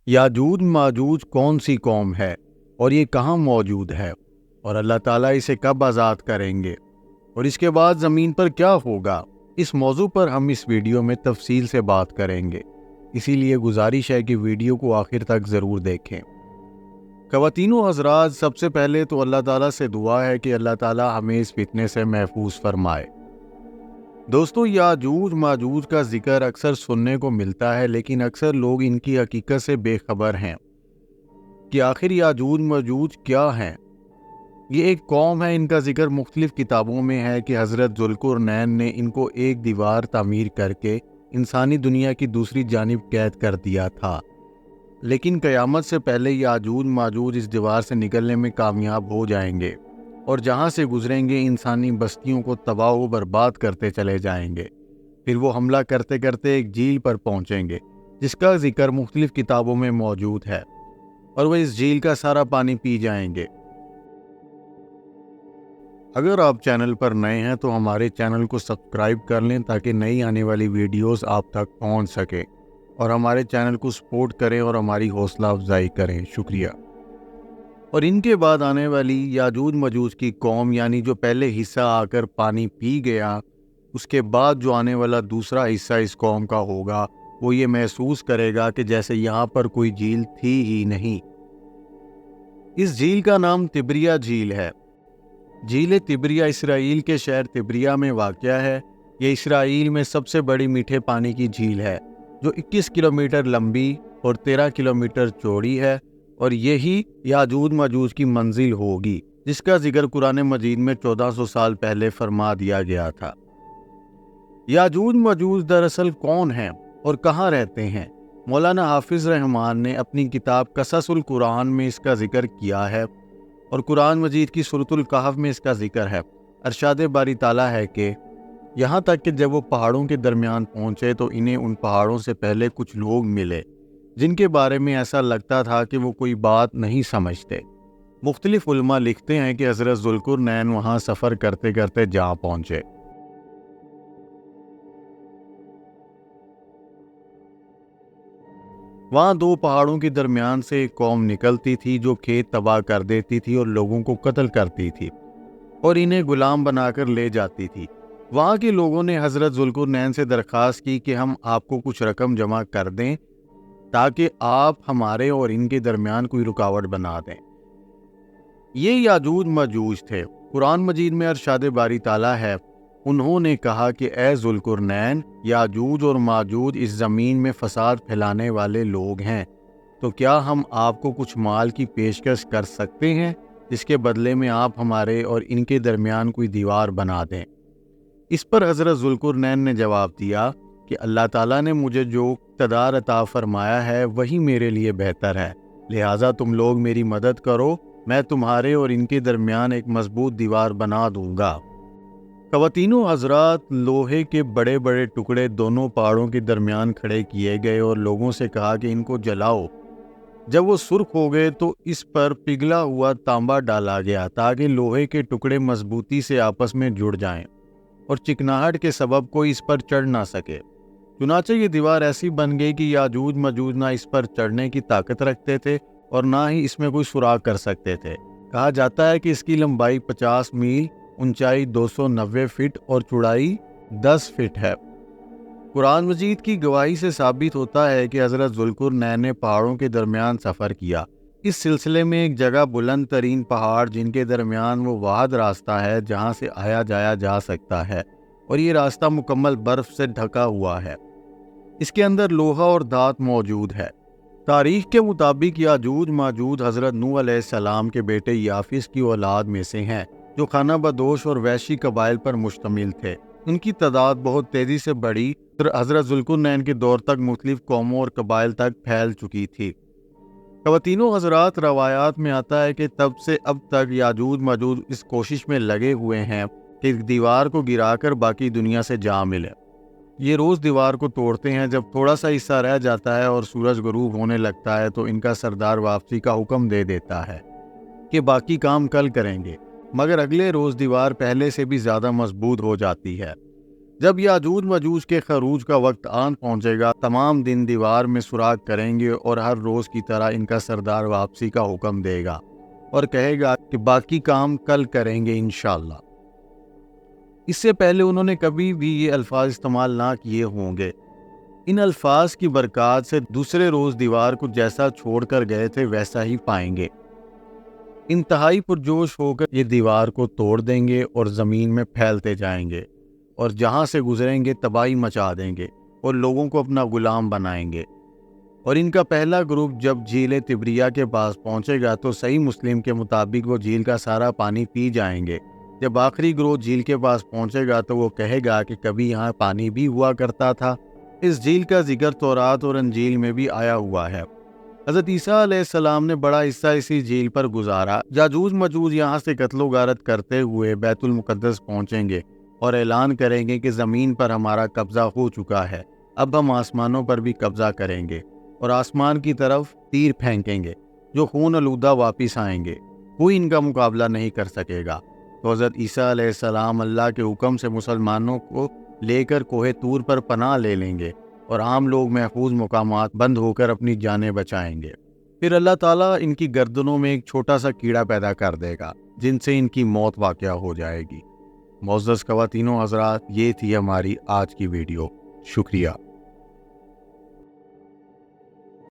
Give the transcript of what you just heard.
याजूज माजूज कौन सी कौम है और ये कहाँ मौजूद है, और अल्लाह ताला इसे कब आज़ाद करेंगे, और इसके बाद ज़मीन पर क्या होगा। इस मौजू पर हम इस वीडियो में तफसील से बात करेंगे, इसीलिए गुजारिश है कि वीडियो को आखिर तक ज़रूर देखें। ख़वातीनो हज़रात, सबसे पहले तो अल्लाह ताला से दुआ है कि अल्लाह ताला हमें इस फितने से महफूज फरमाए। दोस्तों, याजूज माजूज का जिक्र अक्सर सुनने को मिलता है, लेकिन अक्सर लोग इनकी हकीकत से बेखबर हैं कि आखिर याजूज माजूज क्या हैं। ये एक कौम है। इनका जिक्र मुख्तलिफ किताबों में है कि हज़रत ज़ुल्कुरनैन ने इनको एक दीवार तामीर करके इंसानी दुनिया की दूसरी जानिब कैद कर दिया था, लेकिन क़यामत से पहले याजूज माजूज इस दीवार से निकलने में कामयाब हो जाएंगे और जहाँ से गुजरेंगे इंसानी बस्तियों को तबाह व बर्बाद करते चले जाएंगे। फिर वो हमला करते करते एक झील पर पहुँचेंगे जिसका जिक्र मुख्तलिफ किताबों में मौजूद है, और वह इस झील का सारा पानी पी जाएंगे। अगर आप चैनल पर नए हैं तो हमारे चैनल को सब्सक्राइब कर लें ताकि नई आने वाली वीडियोस आप तक पहुंच सके, और हमारे चैनल को सपोर्ट करें और हमारी हौसला अफजाई करें। शुक्रिया। और इनके बाद आने वाली याजूज मजूज की कौम, यानी जो पहले हिस्सा आकर पानी पी गया, उसके बाद जो आने वाला दूसरा हिस्सा इस कौम का होगा, वो ये महसूस करेगा कि जैसे यहाँ पर कोई झील थी ही नहीं। इस झील का नाम तिब्रिया झील है। झील तिब्रिया इसराइल के शहर तिब्रिया में वाक़या है। ये इसराइल में सबसे बड़ी मीठे पानी की झील है, जो 21 किलोमीटर लंबी और 13 किलोमीटर चौड़ी है, और यही याजूज माजूज की मंजिल होगी, जिसका जिक्र कुरान मजीद में 1400 साल पहले फरमा दिया गया था। याजूज माजूज दरअसल कौन हैं और कहाँ रहते हैं? मौलाना हाफिज रहमान ने अपनी किताब कससुल कुरान में इसका जिक्र किया है, और कुरान मजीद की सूरतुल कहफ में इसका जिक्र है। अरशाद बारी ताला है कि यहाँ तक कि जब वो पहाड़ों के दरमियान पहुँचे तो इन्हें उन पहाड़ों से पहले कुछ लोग मिले जिनके बारे में ऐसा लगता था कि वो कोई बात नहीं समझते। मुख्तलिफ उलमा लिखते हैं कि हज़रत ज़ुल्कुरनैन वहाँ सफ़र करते करते जा पहुँचे। वहाँ दो पहाड़ों के दरमियान से एक कौम निकलती थी जो खेत तबाह कर देती थी और लोगों को कत्ल करती थी और इन्हें गुलाम बनाकर ले जाती थी। वहाँ के लोगों ने हज़रत ज़ुल्कुरनैन से दरख्वास्त की कि हम आपको कुछ रकम जमा कर दें ताकि आप हमारे और इनके दरमियान कोई रुकावट बना दें। ये याजूज माजूज थे। कुरान मजीद में अरशाद बारी ताला है, उन्होंने कहा कि ए ज़ुल्कुरनैन, याजूज और माजूज इस ज़मीन में फसाद फैलाने वाले लोग हैं, तो क्या हम आपको कुछ माल की पेशकश कर सकते हैं जिसके बदले में आप हमारे और इनके दरमियान कोई दीवार बना दें। इस पर हज़रत ज़ुल्कुरनैन ने जवाब दिया कि अल्लाह ताला ने मुझे जो इक़्तिदार अता फरमाया है वही मेरे लिए बेहतर है, लिहाजा तुम लोग मेरी मदद करो, मैं तुम्हारे और इनके दरमियान एक मजबूत दीवार बना दूंगा। ख़वातीनो हज़रात, लोहे के बड़े बड़े टुकड़े दोनों पहाड़ों के दरमियान खड़े किए गए और लोगों से कहा कि इनको जलाओ। जब वो सुर्ख हो गए तो इस पर पिघला हुआ तांबा डाला गया ताकि लोहे के टुकड़े मजबूती से आपस में जुड़ जाएं और चिकनाहट के सबब कोई इस पर चढ़ ना सके। चुनाचे ये दीवार ऐसी बन गई कि याजूज मजूज ना इस पर चढ़ने की ताकत रखते थे और ना ही इसमें कोई सुराग कर सकते थे। कहा जाता है कि इसकी लंबाई 50 मील, ऊंचाई 290 फीट और चौड़ाई 10 फीट है। कुरान मजीद की गवाही से साबित होता है कि हज़रत ज़ुल्कुरनैन ने पहाड़ों के दरमियान सफ़र किया। इस सिलसिले में एक जगह बुलंद तरीन पहाड़ जिनके दरमियान वो वाहद रास्ता है जहाँ से आया जाया जा सकता है, और ये रास्ता मुकम्मल बर्फ़ से ढका हुआ है। इसके अंदर लोहा और धात मौजूद है। तारीख के मुताबिक याजूज माजूज हज़रत नूह अलैहिस्सलाम के बेटे याफिस की औलाद में से हैं, जो खाना बदोश और वैशी कबाइल पर मुश्तमिल थे। उनकी तादाद बहुत तेज़ी से बढ़ी, हज़रत ज़ुल्कुरनैन के दौर तक मुख्तलिफ कौमों और कबाइल तक फैल चुकी थी। ख़वातीनो हज़रात, रवायात में आता है कि तब से अब तक याजूज माजूज इस कोशिश में लगे हुए हैं कि दीवार को गिराकर बाकी दुनिया से जा मिले। ये रोज़ दीवार को तोड़ते हैं। जब थोड़ा सा हिस्सा रह जाता है और सूरज गुरूब होने लगता है तो इनका सरदार वापसी का हुक्म दे देता है कि बाकी काम कल करेंगे, मगर अगले रोज़ दीवार पहले से भी ज़्यादा मजबूत हो जाती है। جب یاجوج ماجوج کے خروج کا وقت آن پہنچے گا، تمام دن دیوار میں سوراخ کریں گے اور ہر روز کی طرح ان کا سردار واپسی کا حکم دے گا اور کہے گا کہ باقی کام کل کریں گے انشاءاللہ۔ اس سے پہلے انہوں نے کبھی بھی یہ الفاظ استعمال نہ کیے ہوں گے۔ ان الفاظ کی برکات سے دوسرے روز دیوار کو جیسا چھوڑ کر گئے تھے ویسا ہی پائیں گے۔ انتہائی پرجوش ہو کر یہ دیوار کو توڑ دیں گے اور زمین میں پھیلتے جائیں گے اور جہاں سے گزریں گے تباہی مچا دیں گے اور لوگوں کو اپنا غلام بنائیں گے۔ اور ان کا پہلا گروپ جب جھیل تبریہ کے پاس پہنچے گا تو صحیح مسلم کے مطابق وہ جھیل کا سارا پانی پی جائیں گے۔ جب آخری گروہ جھیل کے پاس پہنچے گا تو وہ کہے گا کہ کبھی یہاں پانی بھی ہوا کرتا تھا۔ اس جھیل کا ذکر تورات اور انجیل میں بھی آیا ہوا ہے۔ حضرت عیسیٰ علیہ السلام نے بڑا حصہ اسی جھیل پر گزارا۔ یاجوج ماجوج یہاں سے قتل و غارت کرتے ہوئے بیت المقدس پہنچیں گے اور اعلان کریں گے کہ زمین پر ہمارا قبضہ ہو چکا ہے، اب ہم آسمانوں پر بھی قبضہ کریں گے اور آسمان کی طرف تیر پھینکیں گے جو خون آلودہ واپس آئیں گے، کوئی ان کا مقابلہ نہیں کر سکے گا۔ تو حضرت عیسیٰ علیہ السلام اللہ کے حکم سے مسلمانوں کو لے کر کوہ طور پر پناہ لے لیں گے اور عام لوگ محفوظ مقامات بند ہو کر اپنی جانیں بچائیں گے۔ پھر اللہ تعالیٰ ان کی گردنوں میں ایک چھوٹا سا کیڑا پیدا کر دے گا جن سے ان کی موت واقع ہو جائے گی۔ معزز خواتین و حضرات، یہ تھی ہماری آج کی ویڈیو۔ شکریہ۔